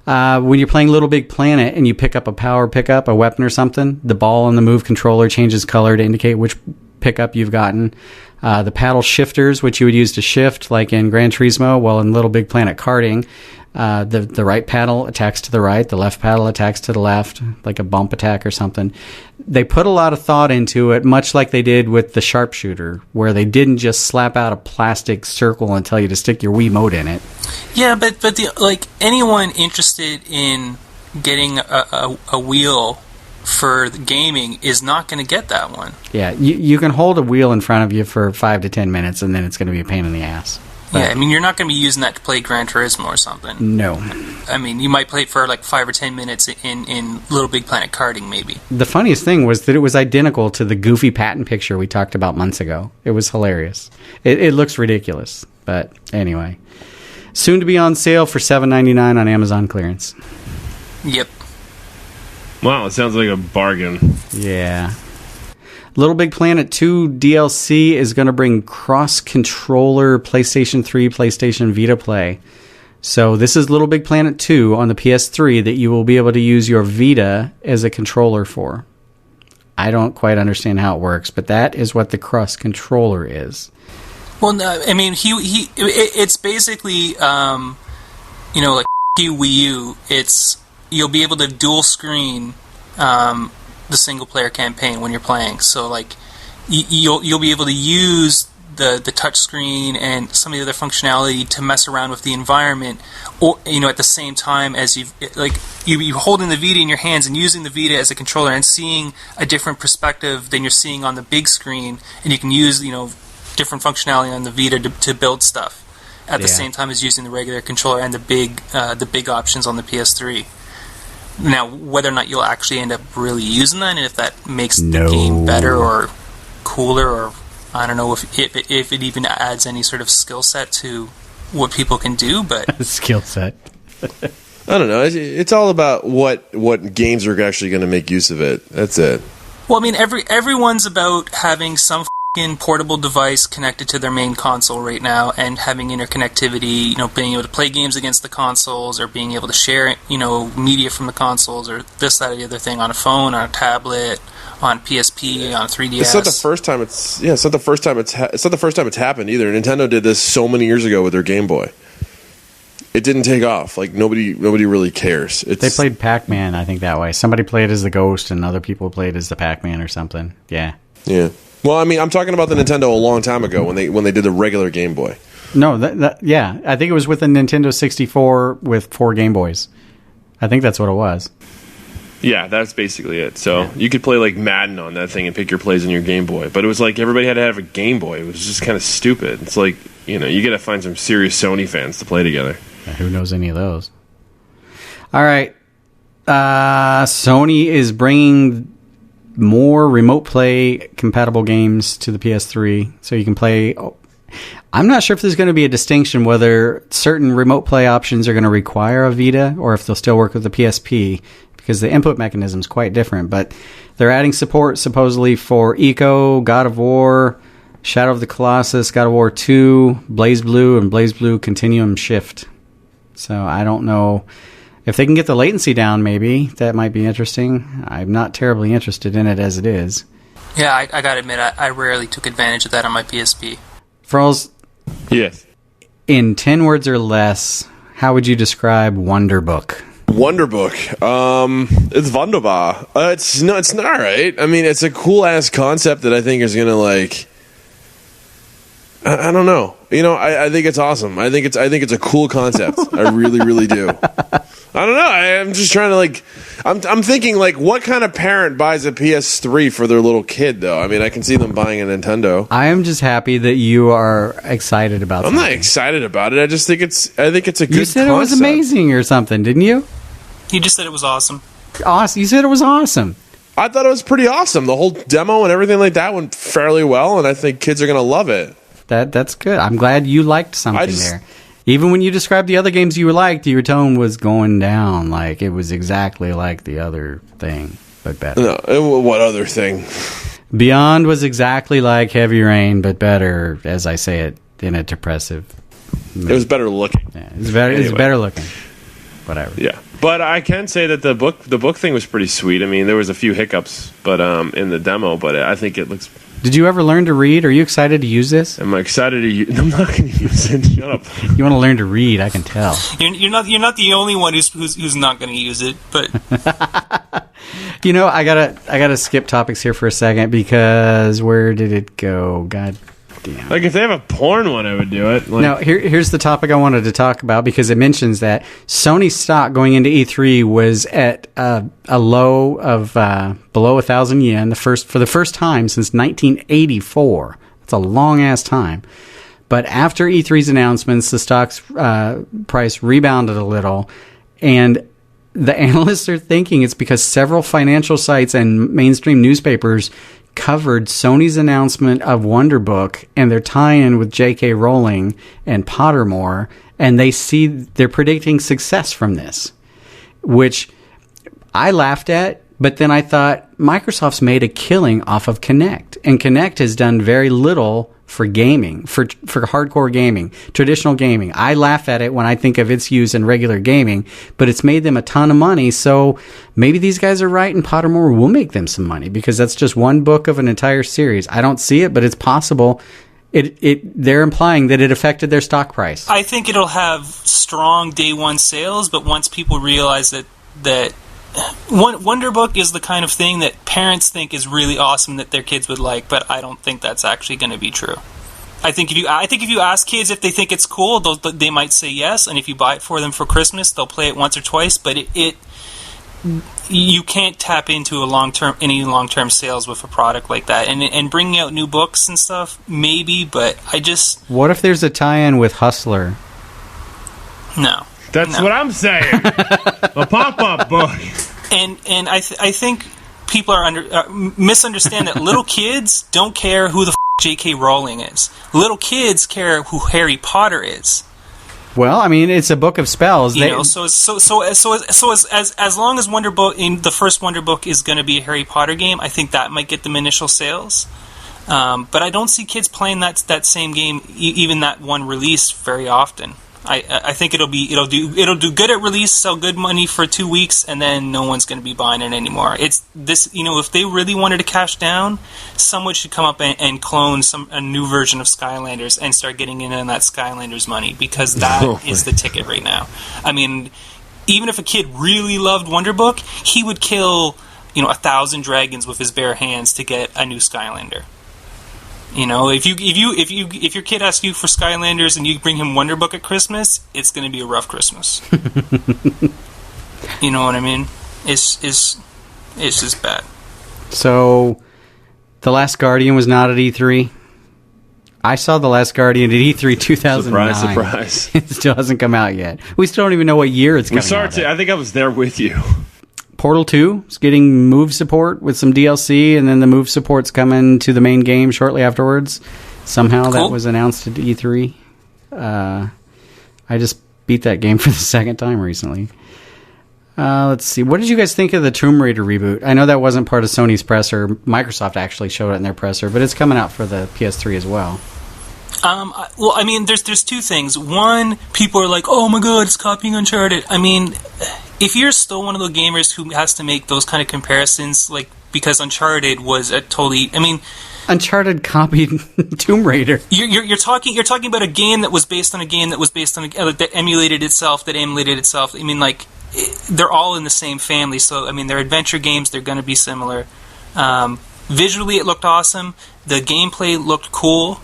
When you're playing Little Big Planet and you pick up a power pickup, a weapon or something, the ball on the Move controller changes color to indicate which pickup you've gotten. The paddle shifters, which you would use to shift, like in Gran Turismo, well, in Little Big Planet karting, the right paddle attacks to the right, the left paddle attacks to the left, like a bump attack or something. They put a lot of thought into it, much like they did with the sharpshooter, where they didn't just slap out a plastic circle and tell you to stick your Wiimote in it. Yeah, but anyone interested in getting a wheel for gaming is not going to get that one. Yeah, you can hold a wheel in front of you for 5 to 10 minutes, and then it's going to be a pain in the ass. But, yeah, I mean, you're not going to be using that to play Gran Turismo or something. No. I mean, you might play it for like 5 or 10 minutes in Little Big Planet karting, maybe. The funniest thing was that it was identical to the goofy patent picture we talked about months ago. It was hilarious. It looks ridiculous, but anyway. Soon to be on sale for $7.99 on Amazon clearance. Yep. Wow, it sounds like a bargain. Yeah. Little Big Planet 2 DLC is going to bring cross-controller PlayStation 3, PlayStation Vita play. So this is Little Big Planet 2 on the PS3 that you will be able to use your Vita as a controller for. I don't quite understand how it works, but that is what the Crust controller is. Well, no, I mean, it's basically, like Wii U. You'll be able to dual screen the single player campaign when you're playing. So, like, you'll be able to use the touch screen and some of the other functionality to mess around with the environment, or at the same time as you're holding the Vita in your hands and using the Vita as a controller and seeing a different perspective than you're seeing on the big screen, and you can use different functionality on the Vita to build stuff at the same time as using the regular controller and the big options on the PS3. Now, whether or not you'll actually end up really using that, and if that makes the game better or cooler, or I don't know if it even adds any sort of skill set to what people can do, but skill set. I don't know. It's all about what games are actually going to make use of it. That's it. Well, I mean, everyone's about having some portable device connected to their main console right now, and having interconnectivity, being able to play games against the consoles, or being able to share, media from the consoles, or this, that, or the other thing on a phone, on a tablet, on PSP, on 3DS. It's not the first time it's not the first time it's happened either. Nintendo did this so many years ago with their Game Boy. It didn't take off. Like nobody really cares. They played Pac-Man, I think, that way. Somebody played as the Ghost, and other people played as the Pac-Man or something. Yeah. Yeah. Well, I mean, I'm talking about the Nintendo a long time ago when they did the regular Game Boy. No, yeah, I think it was with the Nintendo 64 with 4 Game Boys. I think that's what it was. Yeah, that's basically it. So you could play like Madden on that thing and pick your plays on your Game Boy, but it was like everybody had to have a Game Boy. It was just kind of stupid. It's like you got to find some serious Sony fans to play together. Who knows any of those? All right, Sony is bringing more remote play compatible games to the PS3, so you can play. I'm not sure if there's going to be a distinction whether certain remote play options are going to require a Vita or if they'll still work with the PSP, because the input mechanism is quite different. But they're adding support supposedly for Eco, God of War, Shadow of the Colossus, God of War 2, BlazBlue, and BlazBlue Continuum Shift. So I don't know. If they can get the latency down, maybe that might be interesting. I'm not terribly interested in it as it is. Yeah, I gotta admit, I rarely took advantage of that on my PSP. Frawlz, yes. In 10 words or less, how would you describe Wonderbook? Wonderbook. It's wunderbar. It's not right. I mean, it's a cool ass concept that I think is gonna I don't know. I think it's awesome. I think it's a cool concept. I really, really do. I don't know. I'm just trying to I'm thinking what kind of parent buys a PS3 for their little kid though? I mean, I can see them buying a Nintendo. I am just happy that you are excited about it. I'm not excited about it. I just think it's a good concept. You said it was amazing or something, didn't you? You just said it was awesome. Awesome. You said it was awesome. I thought it was pretty awesome. The whole demo and everything like that went fairly well, and I think kids are going to love it. That's good. I'm glad you liked something there. Even when you described the other games you liked, your tone was going down. Like it was exactly like the other thing, but better. No, what other thing? Beyond was exactly like Heavy Rain, but better, as I say it in a depressive mood. It was better looking. Yeah, it was better. Anyway. It's better looking. Whatever. Yeah, but I can say that the book thing was pretty sweet. I mean, there was a few hiccups, but in the demo, but I think it looks. Did you ever learn to read? Are you excited to use this? I'm excited to use. I'm not going to use it. Shut up. You want to learn to read? I can tell. You're not the only one who's not going to use it, but. I gotta skip topics here for a second because where did it go? God damn. Like if they have a porn one, I would do it. Now here's the topic I wanted to talk about because it mentions that Sony stock going into E3 was at a low of below 1,000 yen for the first time since 1984. That's a long ass time. But after E3's announcements, the stock's price rebounded a little, and the analysts are thinking it's because several financial sites and mainstream newspapers covered Sony's announcement of Wonderbook and their tie-in with J.K. Rowling and Pottermore, and they're predicting success from this, which I laughed at But then I thought, Microsoft's made a killing off of Kinect. And Kinect has done very little for gaming, for hardcore gaming, traditional gaming. I laugh at it when I think of its use in regular gaming, but it's made them a ton of money. So maybe these guys are right, and Pottermore will make them some money, because that's just one book of an entire series. I don't see it, but it's possible. They're implying that it affected their stock price. I think it'll have strong day one sales, but once people realize that Wonderbook is the kind of thing that parents think is really awesome that their kids would like, but I don't think that's actually going to be true. I think if you ask kids if they think it's cool, they might say yes, and if you buy it for them for Christmas, they'll play it once or twice. But you can't tap into any long-term sales with a product like that, and bringing out new books and stuff, maybe. But what if there's a tie-in with Hustler? No. That's what I'm saying. A pop-up book. And I think people misunderstand that little kids don't care who the J.K. Rowling is. Little kids care who Harry Potter is. Well, I mean, it's a book of spells. So as long as Wonderbook, the first Wonderbook, is going to be a Harry Potter game, I think that might get them initial sales. But I don't see kids playing that same game, even that one release, very often. I think it'll do good at release, sell good money for 2 weeks, and then no one's going to be buying it anymore. It's this, if they really wanted to cash down, someone should come up and clone a new version of Skylanders and start getting in on that Skylanders money, because that is the ticket right now. I mean, even if a kid really loved Wonderbook, he would kill 1,000 dragons with his bare hands to get a new Skylander. If your kid asks you for Skylanders and you bring him Wonderbook at Christmas, it's going to be a rough Christmas. You know what I mean? It's just bad. So, The Last Guardian was not at E3. I saw The Last Guardian at E3 2009. Surprise. It still hasn't come out yet. We still don't even know what year it's coming out. I think I was there with you. Portal 2 is getting Move support with some DLC, and then the Move support's coming to the main game shortly afterwards. Somehow that was announced at E3. I just beat that game for the second time recently. Let's see. What did you guys think of the Tomb Raider reboot? I know that wasn't part of Sony's presser. Microsoft actually showed it in their presser, but it's coming out for the PS3 as well. Well, I mean, there's two things. One, people are like, oh my god, it's copying Uncharted. I mean, if you're still one of the gamers who has to make those kind of comparisons, like, because Uncharted was a totally, I mean, Uncharted copied Tomb Raider. You're talking about a game that was based on a game that was based on that emulated itself. I mean, like, they're all in the same family. So I mean, they're adventure games. They're going to be similar. Visually, it looked awesome. The gameplay looked cool.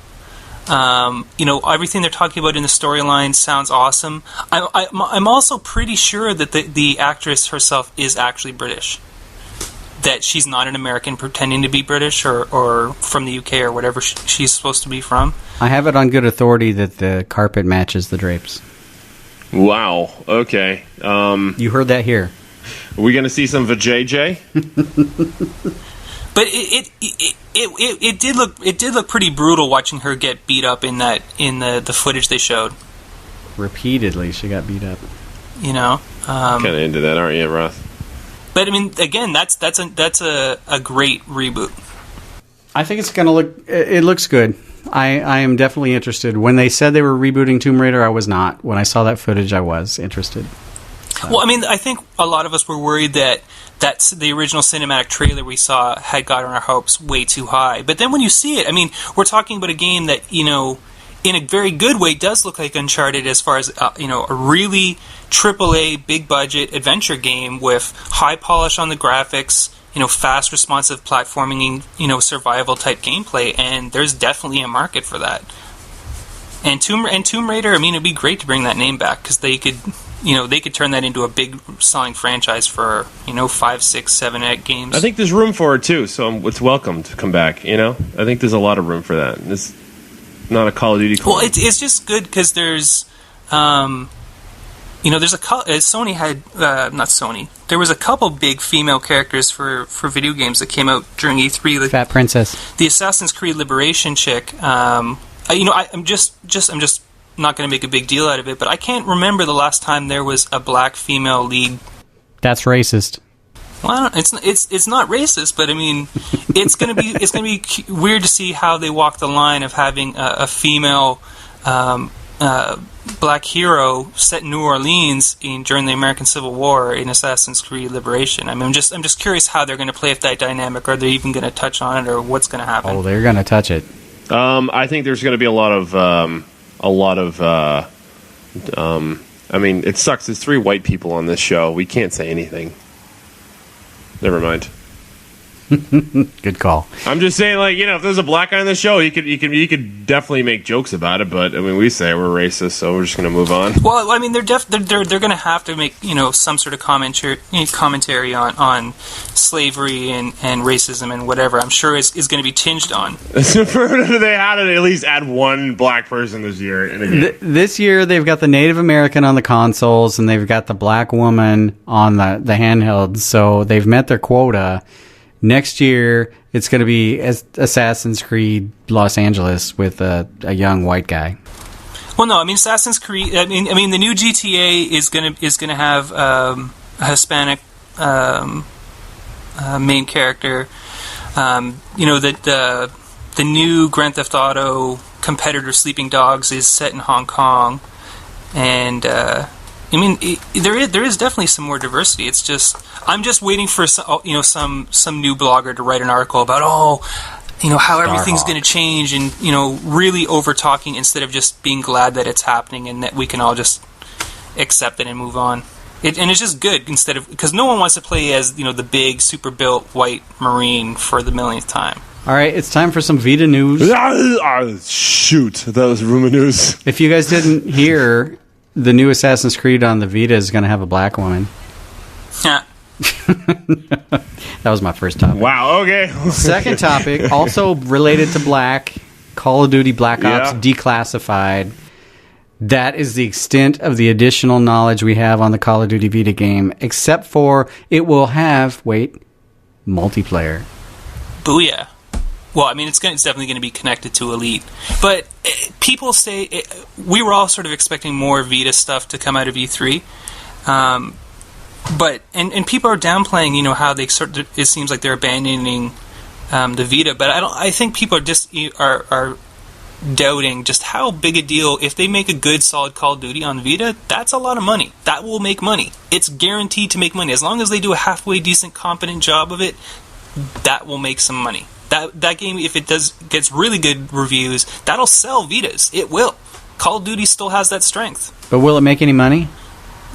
Everything they're talking about in the storyline sounds awesome. I'm also pretty sure that the actress herself is actually British. That she's not an American pretending to be British or from the UK or whatever she's supposed to be from. I have it on good authority that the carpet matches the drapes. Wow. Okay. You heard that here. Are we going to see some vajayjay? But it did look pretty brutal watching her get beat up in the footage they showed. Repeatedly, she got beat up. Kind of into that, aren't you, Roth? But I mean, again, that's a great reboot. I think it's gonna look. It looks good. I am definitely interested. When they said they were rebooting Tomb Raider, I was not. When I saw that footage, I was interested. So. Well, I mean, I think a lot of us were worried that the original cinematic trailer we saw had gotten our hopes way too high. But then when you see it, I mean, we're talking about a game that, in a very good way does look like Uncharted as far as, a really AAA, big-budget adventure game with high polish on the graphics, fast, responsive platforming, survival-type gameplay, and there's definitely a market for that. And Tomb Raider, I mean, it'd be great to bring that name back, because they could turn that into a big selling franchise for 5, 6, 7, 8 games. I think there's room for it too, so it's welcome to come back. I think there's a lot of room for that. It's not a Call of Duty clone. Well, it's just good because there's, there's Sony had not Sony. There was a couple big female characters for video games that came out during E3. Like Fat Princess, the Assassin's Creed Liberation chick. I'm just not going to make a big deal out of it, but I can't remember the last time there was a black female lead. That's racist. Well, it's not racist, but I mean, it's gonna be weird to see how they walk the line of having a female black hero set in New Orleans during the American Civil War in Assassin's Creed Liberation. I mean, I'm just curious how they're going to play with that dynamic. Are they even going to touch on it, or what's going to happen? Oh, they're going to touch it. I think there's going to be a lot of. I mean, it sucks. There's 3 white people on this show. We can't say anything. Never mind. Good call. I'm just saying, like, if there's a black guy on the show, you could definitely make jokes about it. But I mean, we say we're racist, so we're just going to move on. Well, I mean, they're going to have to make some sort of commentary on slavery and racism and whatever. I'm sure is going to be tinged on. They had to at least add 1 black person this year. This year, they've got the Native American on the consoles, and they've got the black woman on the handhelds. So they've met their quota. Next year, it's going to be Assassin's Creed Los Angeles with a young white guy. Well, no, I mean Assassin's Creed. I mean the new GTA is gonna have a Hispanic main character. That the new Grand Theft Auto competitor Sleeping Dogs is set in Hong Kong, and I mean, there is definitely some more diversity. It's just I'm just waiting for some new blogger to write an article about how everything's going to change, and really over talking instead of just being glad that it's happening and that we can all just accept it and move on. And it's just good because no one wants to play as the big super built white Marine for the millionth time. All right, it's time for some Vita news. Shoot, that was rumor news. If you guys didn't hear, the new Assassin's Creed on the Vita is going to have a black woman. Yeah. That was my first topic. Wow, okay. Second topic, also related to black, Call of Duty Black Ops Declassified. That is the extent of the additional knowledge we have on the Call of Duty Vita game, except for it will have, multiplayer. Booyah. Well, I mean, it's definitely going to be connected to Elite. But people say... we were all sort of expecting more Vita stuff to come out of E3. But people are downplaying, how they it seems like they're abandoning the Vita. But I think people are just are doubting just how big a deal. If they make a good, solid Call of Duty on Vita, that's a lot of money. That will make money. It's guaranteed to make money. As long as they do a halfway decent, competent job of it, that will make some money. That game, if it gets really good reviews, that'll sell Vitas. It will. Call of Duty still has that strength. But will it make any money?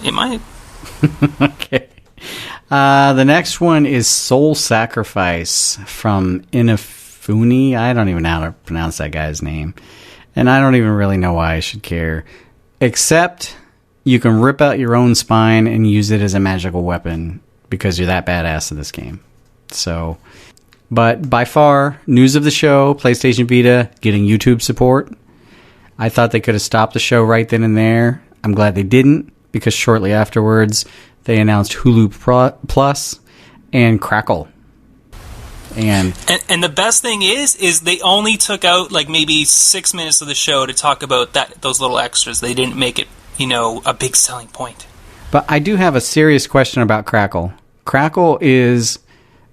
It might. Okay. The next one is Soul Sacrifice from Inafune. I don't even know how to pronounce that guy's name. And I don't even really know why I should care. Except you can rip out your own spine and use it as a magical weapon because you're that badass in this game. So... But by far, news of the show, PlayStation Vita getting YouTube support. I thought they could have stopped the show right then and there. I'm glad they didn't, because shortly afterwards, they announced Hulu Plus and Crackle. And the best thing is they only took out maybe 6 minutes of the show to talk about those little extras. They didn't make it, a big selling point. But I do have a serious question about Crackle. Crackle is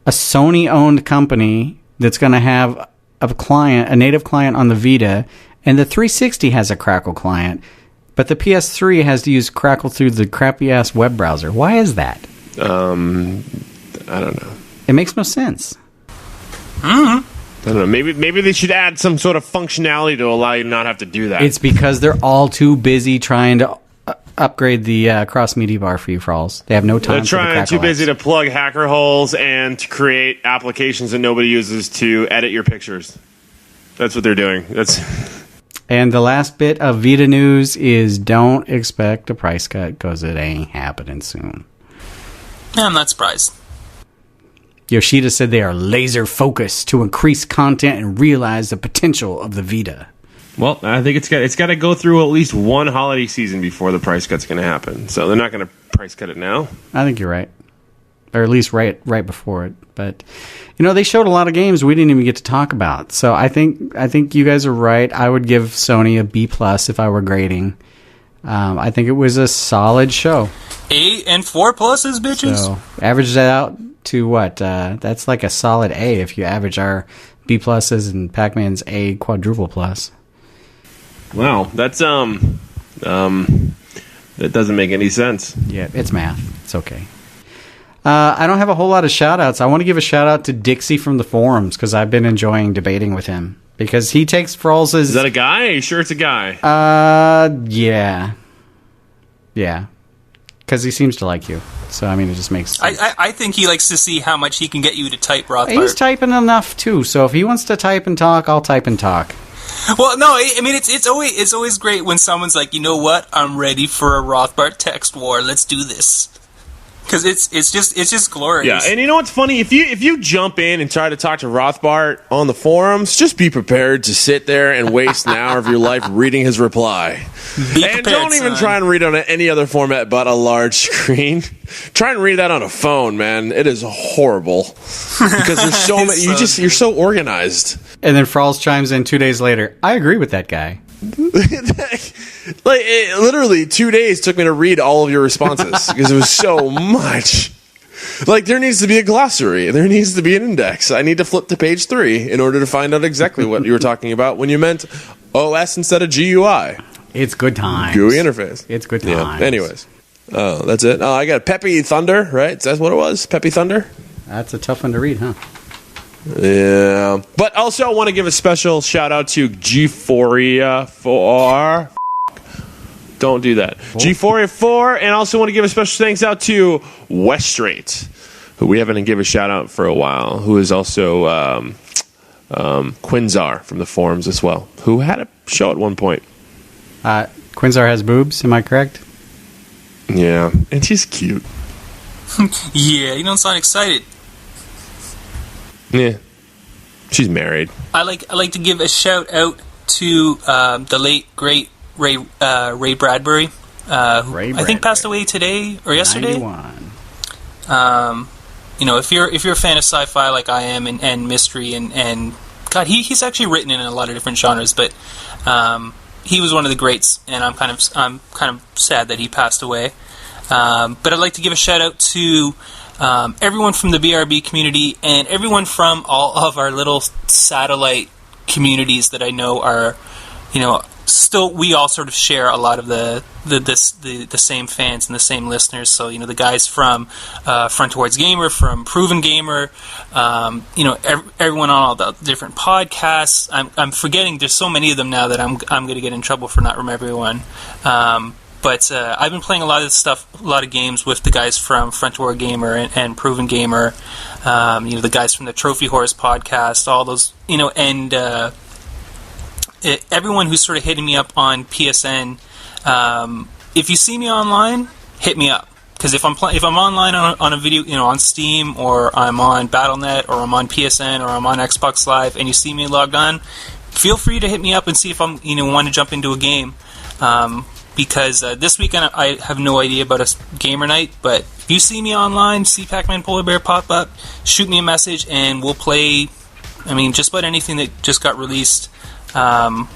a Sony-owned company that's going to have a native client on the Vita, and the 360 has a Crackle client, but the PS3 has to use Crackle through the crappy-ass web browser. Why is that? I don't know. It makes no sense. I don't know. Maybe they should add some sort of functionality to allow you to not have to do that. It's because they're all too busy trying to upgrade the cross-media bar for you, Frawlz. They have no time. They're too busy to plug hacker holes and to create applications that nobody uses to edit your pictures. That's what they're doing. And the last bit of Vita news is don't expect a price cut because it ain't happening soon. I'm not surprised. Yoshida said they are laser focused to increase content and realize the potential of the Vita. Well, I think it's got to go through at least one holiday season before the price cut's going to happen. So they're not going to price cut it now. I think you're right, or at least right before it. But they showed a lot of games we didn't even get to talk about. So I think you guys are right. I would give Sony a B+ if I were grading. I think it was a solid show. A and 4 pluses, bitches. So averages that out to what? That's like a solid A if you average our B pluses and Pac-Man's A quadruple plus. Wow, that's that doesn't make any sense. Yeah, it's math. It's okay. I don't have a whole lot of shout-outs. I want to give a shout-out to Dixie from the forums because I've been enjoying debating with him. Because he takes Frawlz' Is that a guy? Are you sure it's a guy? Yeah. Yeah. Because he seems to like you. So, I mean, it just makes sense. I think he likes to see how much he can get you to type, Rothbart. He's typing enough, too. So if he wants to type and talk, I'll type and talk. Well, no, I mean, it's always great when someone's like, you know what? I'm ready for a Rothbart text war. Let's do this. Because it's just glorious. Yeah, and you know what's funny? If you jump in and try to talk to Rothbart on the forums, just be prepared to sit there and waste an hour of your life reading his reply. And don't even try and read on any other format but a large screen. Try and read that on a phone, man. It is horrible because there's so many. You're so organized. And then Frawlz chimes in 2 days later. I agree with that guy. Like it, literally 2 days took me to read all of your responses because it was so much. Like there needs to be a glossary, there needs to be an index. I need to flip to page 3 in order to find out exactly what you were talking about when you meant OS instead of GUI. It's good times. GUI interface. It's good times. Yeah. Anyways, that's it. I got Peppy Thunder, right? That's what it was. Peppy Thunder. That's a tough one to read, huh? Yeah, but also I want to give a special shout out to G4 for. Don't do that. G4 4, and also want to give a special thanks out to Westrate, who we haven't given a shout out for a while, who is also Quinzar from the forums as well, who had a show at one point. Quinzar has boobs, am I correct? Yeah, and she's cute. Yeah, you don't sound excited. Yeah, she's married. I like to give a shout out to the late great Ray Bradbury, who I think passed away today or yesterday. 91. You know, if you're a fan of sci-fi like I am and mystery and God, he's actually written in a lot of different genres, but he was one of the greats, and I'm kind of sad that he passed away. But I'd like to give a shout out to everyone from the BRB community and everyone from all of our little satellite communities that I know are, you know, still we all sort of share a lot of the same fans and the same listeners. So, you know, the guys from Front Towards Gamer, from Proven Gamer, you know, everyone on all the different podcasts. I'm forgetting. There's so many of them now that I'm going to get in trouble for not remembering one. But I've been playing a lot of stuff, a lot of games with the guys from Front Towards Gamer and Proven Gamer. You know, the guys from the Trophy Horse podcast, all those, you know, and everyone who's sort of hitting me up on PSN. If you see me online, hit me up, because if I'm online on a video, you know, on Steam, or I'm on Battle.net, or I'm on PSN, or I'm on Xbox Live, and you see me logged on, feel free to hit me up and see if I'm, you know, want to jump into a game. Because this weekend I have no idea about a gamer night, but if you see me online, see PacManPolarBear pop up, shoot me a message, and we'll play. I mean, just about anything that just got released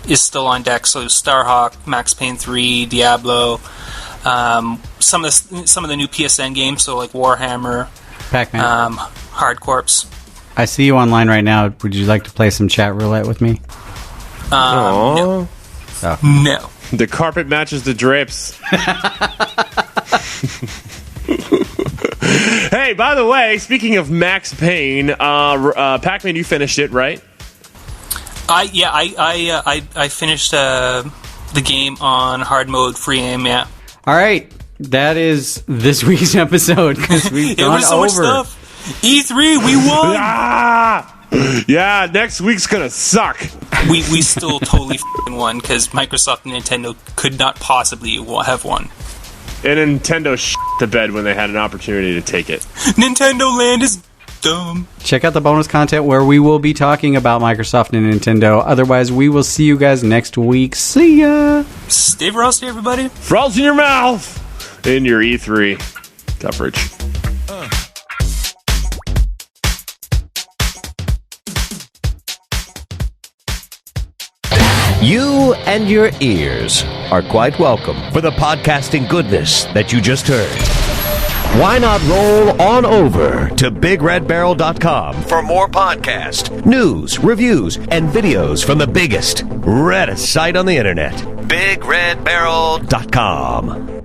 is still on deck. So Starhawk, Max Payne 3, Diablo, some of the new PSN games, so like Warhammer, Pac-Man, Hard Corps. I see you online right now. Would you like to play some chat roulette with me? No. Oh. No. The carpet matches the drapes. Hey, by the way, speaking of Max Payne, Pac-Man, you finished it, right? I finished the game on hard mode, free aim. Yeah. All right, that is this week's episode because we've gone so over. Much stuff. E3, we won. Yeah, next week's gonna suck. We still totally f***ing won because Microsoft and Nintendo could not possibly have won. And Nintendo shit the bed when they had an opportunity to take it. Nintendo Land is dumb. Check out the bonus content where we will be talking about Microsoft and Nintendo. Otherwise, we will see you guys next week. See ya! Stay frosty, everybody. Frawlz in your mouth in your E3 coverage. You and your ears are quite welcome for the podcasting goodness that you just heard. why not roll on over to BigRedBarel.com for more podcasts, news, reviews, and videos from the biggest, reddest site on the internet, BigRedBarel.com.